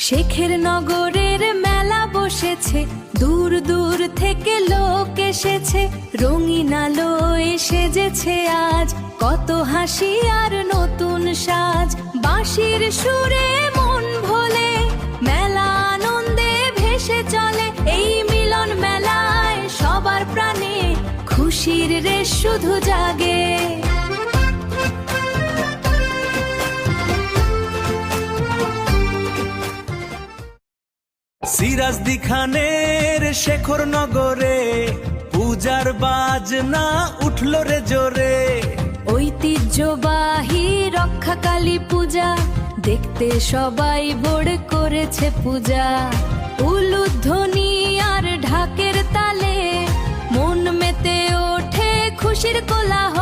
শেখের নগরের মেলা বসেছে, দূর দূর থেকে লোক এসেছে, রঙিন আলোয় সেজেছে আজ, কত হাসি আর নতুন সাজ। বাঁশির সুরে মন ভোলে, মেলা আনন্দে ভেসে চলে, এই মিলন মেলায় সবার প্রাণে খুশির রেশ শুধু জাগে। সিরাজদি খানের শেখর নগরে পূজার বাজনা উঠল রে জোরে। ঐতিহ্যবাহী রক্ষাকালী পূজা দেখতে সবাই ভোর করেছে পূজা। উলুধ্বনি আর ঢাকের তালে মন মেতে ওঠে খুশির কোলাহলে।